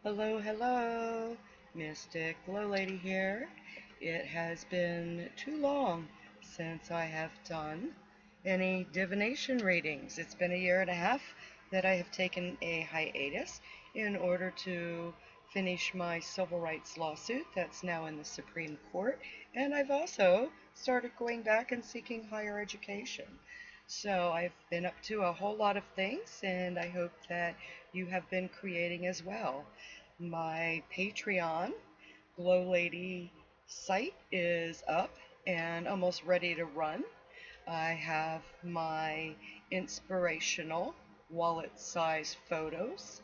Hello, hello, Mystic GLoLady here. It has been too long since I have done any divination readings. It's been a year and a half that I have taken a hiatus in order to finish my civil rights lawsuit that's now in the Supreme Court, and I've also started going back and seeking higher education. So I've been up to a whole lot of things, and I hope that you have been creating as well. My Patreon GLoLady site is up and almost ready to run. I have my inspirational wallet size photos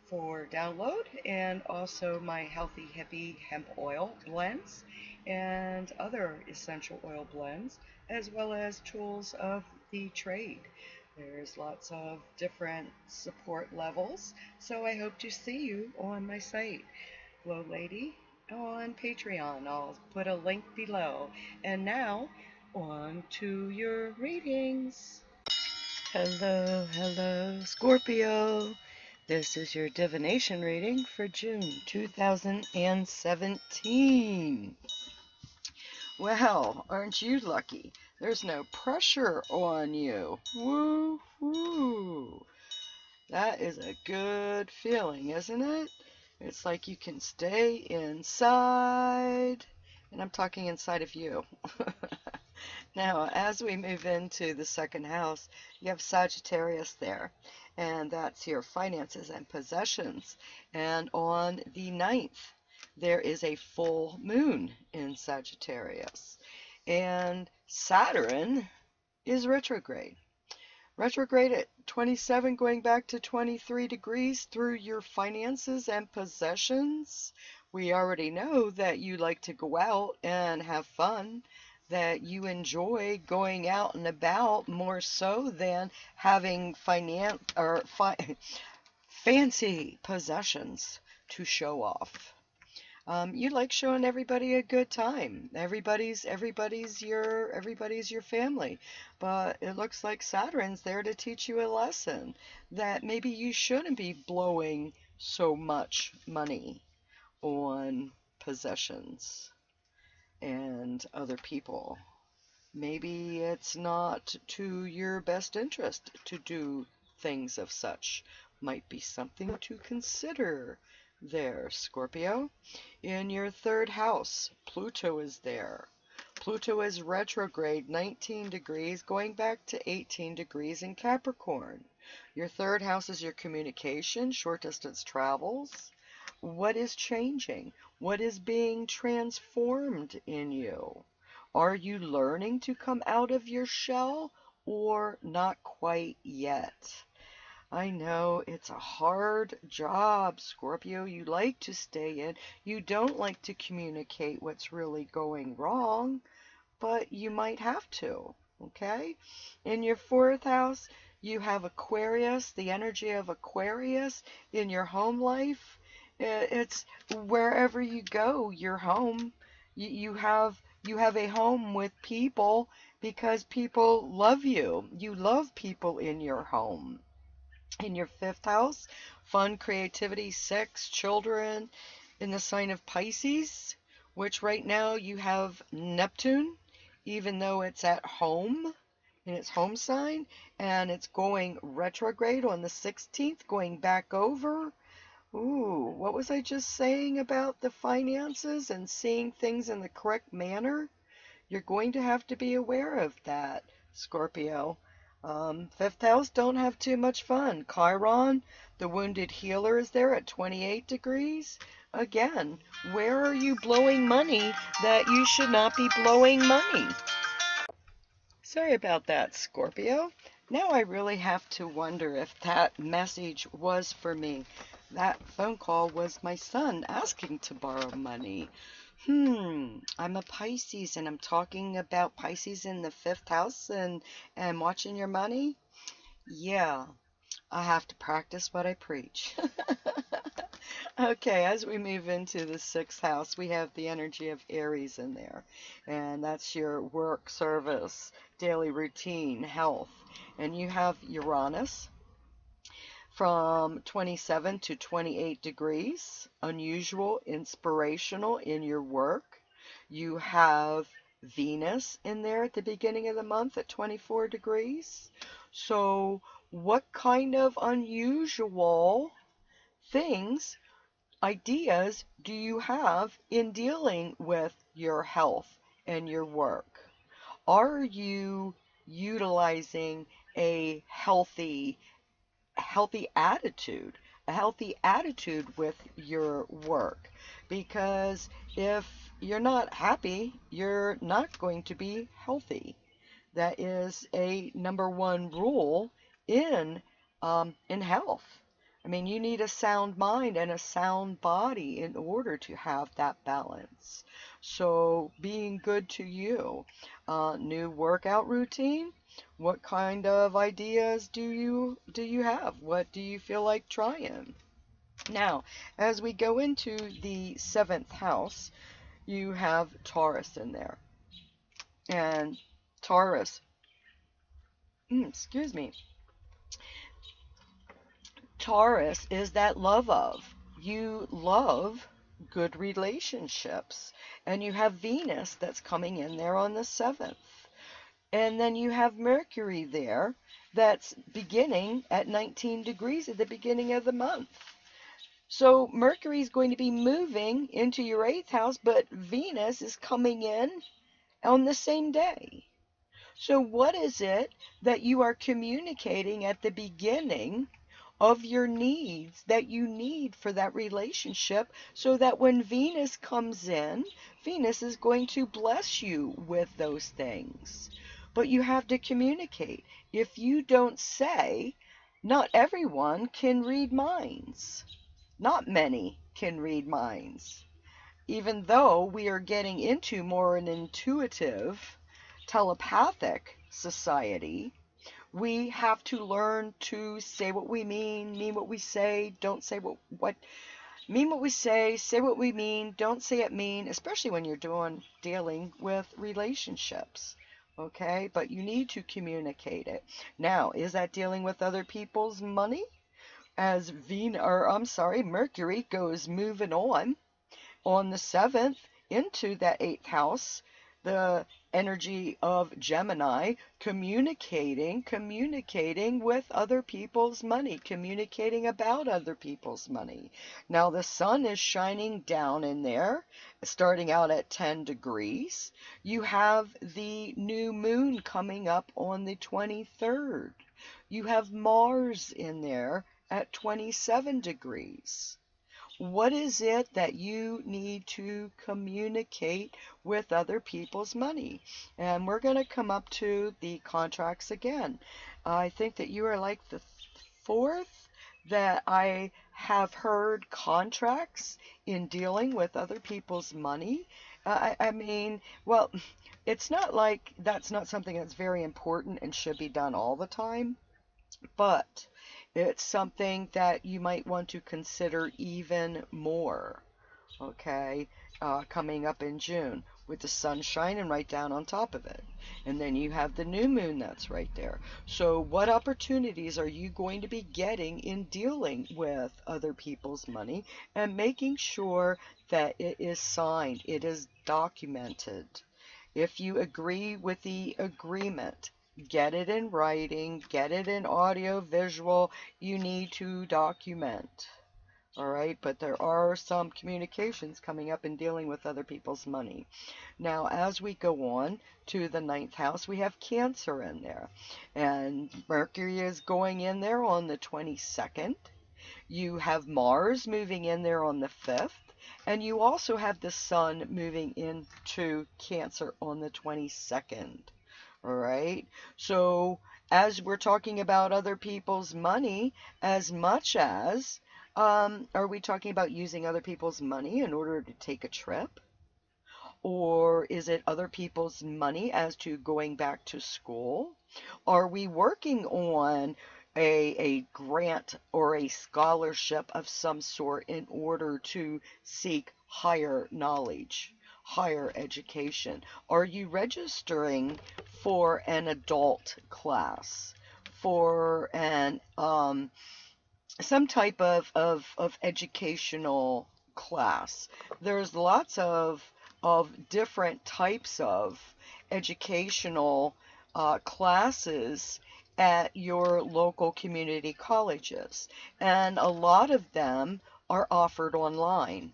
for download, and also my healthy hippie hemp oil blends and other essential oil blends, as well as tools of the trade. There's lots of different support levels, so I hope to see you on my site, GLoLady, on Patreon. I'll put a link below. And now, on to your readings. Hello, hello, Scorpio. This is your divination reading for June 2017. Well, aren't you lucky? There's no pressure on you. Woo hoo. That is a good feeling, isn't it? It's like you can stay inside. And I'm talking inside of you. Now, as we move into the second house, you have Sagittarius there, and that's your finances and possessions. And on the 9th, there is a full moon in Sagittarius, and Saturn is retrograde. Retrograde at 27, going back to 23 degrees through your finances and possessions. We already know that you like to go out and have fun, that you enjoy going out and about more so than having fancy possessions to show off. You like showing everybody a good time. Everybody's your family. But it looks like Saturn's there to teach you a lesson that maybe you shouldn't be blowing so much money on possessions and other people. Maybe it's not to your best interest to do things of such. Might be something to consider there, Scorpio. In your third house, Pluto is there. Pluto is retrograde 19 degrees, going back to 18 degrees in Capricorn. Your third house is your communication, short distance travels. What is changing? What is being transformed in you? Are you learning to come out of your shell or not quite yet? I know it's a hard job, Scorpio. You like to stay in. You don't like to communicate what's really going wrong, but you might have to, okay? In your fourth house, you have Aquarius, the energy of Aquarius in your home life. It's wherever you go, your home. You have a home with people because people love you. You love people in your home. In your fifth house, fun, creativity, sex, children, in the sign of Pisces, which right now you have Neptune, even though it's at home, in its home sign, and it's going retrograde on the 16th, going back over. Ooh, what was I just saying about the finances and seeing things in the correct manner? You're going to have to be aware of that, Scorpio. Fifth house, don't have too much fun. Chiron, the wounded healer, is there at 28 degrees. Again, where are you blowing money that you should not be blowing money? Sorry about that, Scorpio. Now I really have to wonder if that message was for me. That phone call was my son asking to borrow money. I'm a Pisces and I'm talking about Pisces in the fifth house and watching your money. Yeah, I have to practice what I preach. Okay, as we move into the sixth house, we have the energy of Aries in there, and that's your work, service, daily routine, health, and you have Uranus, from 27 to 28 degrees, unusual, inspirational in your work. You have Venus in there at the beginning of the month at 24 degrees. So what kind of unusual things, ideas do you have in dealing with your health and your work? Are you utilizing a healthy attitude, a healthy attitude with your work? Because if you're not happy, you're not going to be healthy. That is a number one rule in health. I mean, you need a sound mind and a sound body in order to have that balance. So, being good to you. New workout routine. What kind of ideas do you have? What do you feel like trying? Now, as we go into the seventh house, you have Taurus in there, and Taurus, excuse me, Taurus is that love of. You love good relationships. And you have Venus that's coming in there on the 7th. And then you have Mercury there that's beginning at 19 degrees at the beginning of the month. So Mercury is going to be moving into your 8th house, but Venus is coming in on the same day. So what is it that you are communicating at the beginning of your needs that you need for that relationship, so that when Venus comes in, Venus is going to bless you with those things? But you have to communicate. If you don't say, not everyone can read minds. Not many can read minds. Even though we are getting into more an intuitive, telepathic society, we have to learn to say what we mean what we say, don't say mean what we say what we mean, don't say it mean, especially when you're dealing with relationships. Okay, but you need to communicate it. Now, is that dealing with other people's money? As Mercury goes moving on the 7th into that 8th house, the energy of Gemini, communicating with other people's money, communicating about other people's money. Now the sun is shining down in there, starting out at 10 degrees. You have the new moon coming up on the 23rd. You have Mars in there at 27 degrees. What is it that you need to communicate with other people's money? And we're going to come up to the contracts again. I think that you are like the fourth that I have heard contracts in dealing with other people's money. I mean, well, it's not like that's not something that's very important and should be done all the time, but it's something that you might want to consider even more, okay, coming up in June with the sun shining right down on top of it. And then you have the new moon that's right there. So what opportunities are you going to be getting in dealing with other people's money and making sure that it is signed, it is documented? If you agree with the agreement, get it in writing, get it in audio, visual. You need to document. All right, but there are some communications coming up in dealing with other people's money. Now, as we go on to the 9th house, we have Cancer in there. And Mercury is going in there on the 22nd. You have Mars moving in there on the 5th. And you also have the sun moving into Cancer on the 22nd. All right. So as we're talking about other people's money, as much as, are we talking about using other people's money in order to take a trip? Or is it other people's money as to going back to school? Are we working on a grant or a scholarship of some sort in order to seek higher knowledge, higher education? Are you registering for an adult class, for an some type of educational class. There's lots of different types of educational classes at your local community colleges, and a lot of them are offered online.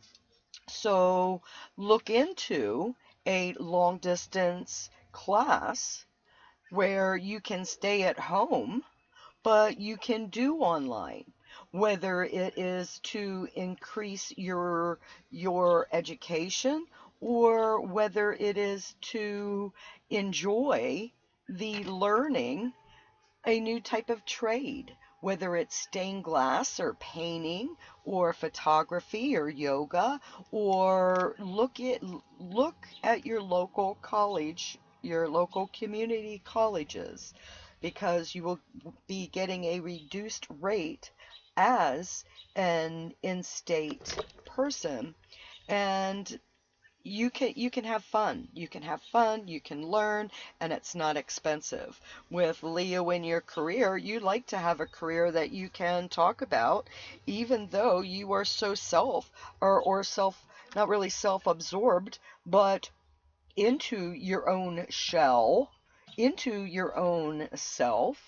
So look into a long distance class where you can stay at home but you can do online, whether it is to increase your education or whether it is to enjoy the learning a new type of trade, whether it's stained glass or painting or photography or yoga, or look at your local college, your local community colleges, because you will be getting a reduced rate as an in-state person, and you can have fun. You can have fun, you can learn, and it's not expensive. With Leo in your career, you like to have a career that you can talk about, even though you are so or self, not really self-absorbed, but into your own shell, into your own self.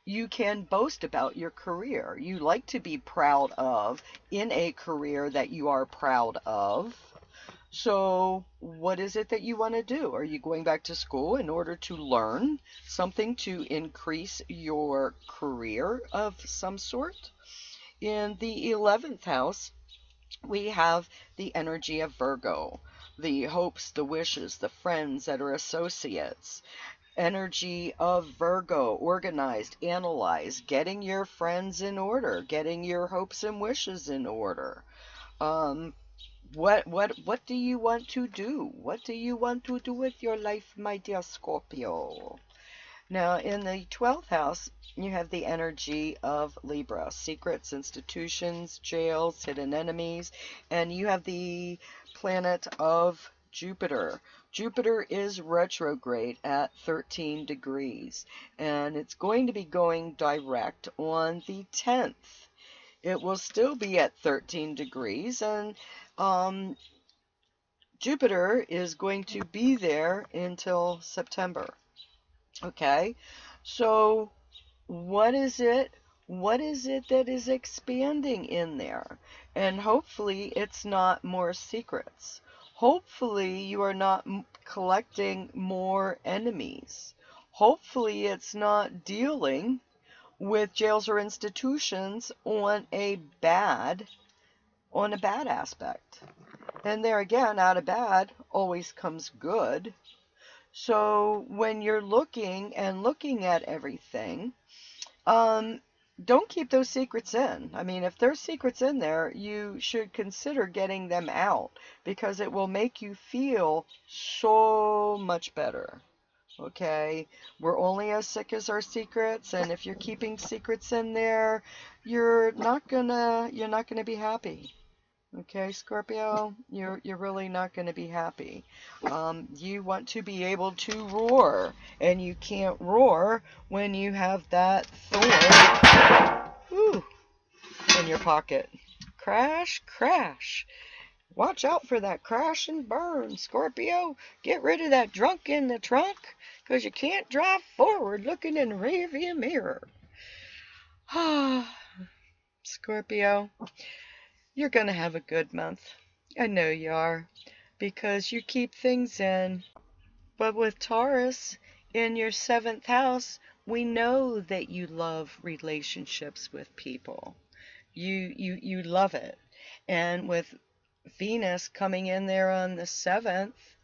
You can boast about your career. You like to be proud of in a career that you are proud of. So, what is it that you want to do? Are you going back to school in order to learn something to increase your career of some sort? In the 11th house, we have the energy of Virgo, the hopes, the wishes, the friends that are associates. Energy of Virgo, organized, analyze, getting your friends in order, getting your hopes and wishes in order. Um, what do you want to do? What do you want to do with your life, my dear Scorpio? Now, in the 12th house, you have the energy of Libra, secrets, institutions, jails, hidden enemies, and you have the planet of Jupiter. Jupiter is retrograde at 13 degrees, and it's going to be going direct on the 10th. It will still be at 13 degrees, and um, Jupiter is going to be there until September. Okay, so what is it? What is it that is expanding in there? And hopefully it's not more secrets. Hopefully you are not collecting more enemies. Hopefully it's not dealing with jails or institutions on a bad aspect. And there again, out of bad always comes good. So when you're looking at everything, um, don't keep those secrets in. I mean, if there's secrets in there, you should consider getting them out because it will make you feel so much better. Okay? We're only as sick as our secrets, and if you're keeping secrets in there, you're not gonna be happy. Okay, Scorpio, you're really not going to be happy. You want to be able to roar, and you can't roar when you have that thorn, whew, in your pocket. Crash, crash. Watch out for that crash and burn, Scorpio. Get rid of that drunk in the trunk, 'cause you can't drive forward looking in the rearview mirror. Scorpio, you're going to have a good month. I know you are, because you keep things in. But with Taurus in your 7th house, we know that you love relationships with people. You love it. And with Venus coming in there on the 7th,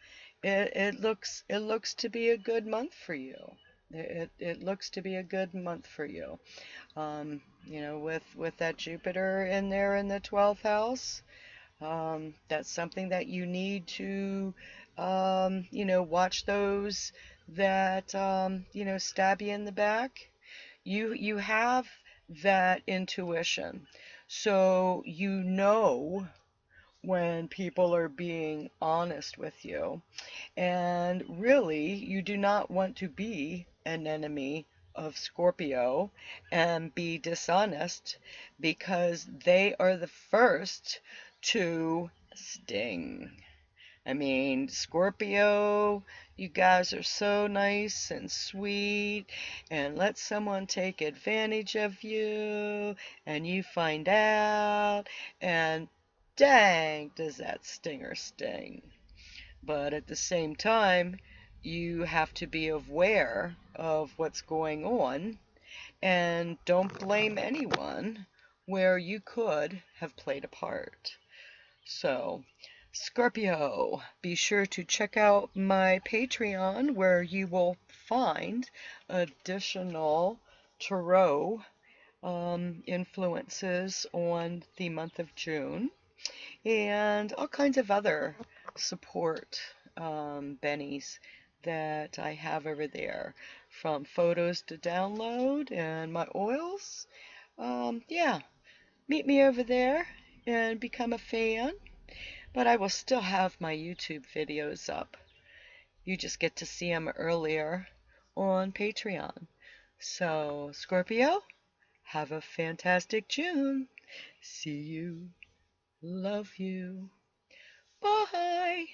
it looks to be a good month for you. It looks to be a good month for you. With that Jupiter in there in the 12th house, that's something that you need to, watch those that, stab you in the back. You have that intuition, so you know when people are being honest with you, and really, you do not want to be an enemy of Scorpio and be dishonest because they are the first to sting. I mean, Scorpio, you guys are so nice and sweet, and let someone take advantage of you, and you find out, and dang, does that stinger sting. But at the same time, you have to be aware of what's going on, and don't blame anyone where you could have played a part. So, Scorpio, be sure to check out my Patreon where you will find additional tarot influences on the month of June and all kinds of other support bennies that I have over there, from photos to download and my oils. Yeah, meet me over there and become a fan. But I will still have my YouTube videos up. You just get to see them earlier on Patreon. So, Scorpio, have a fantastic June. See you. Love you. Bye.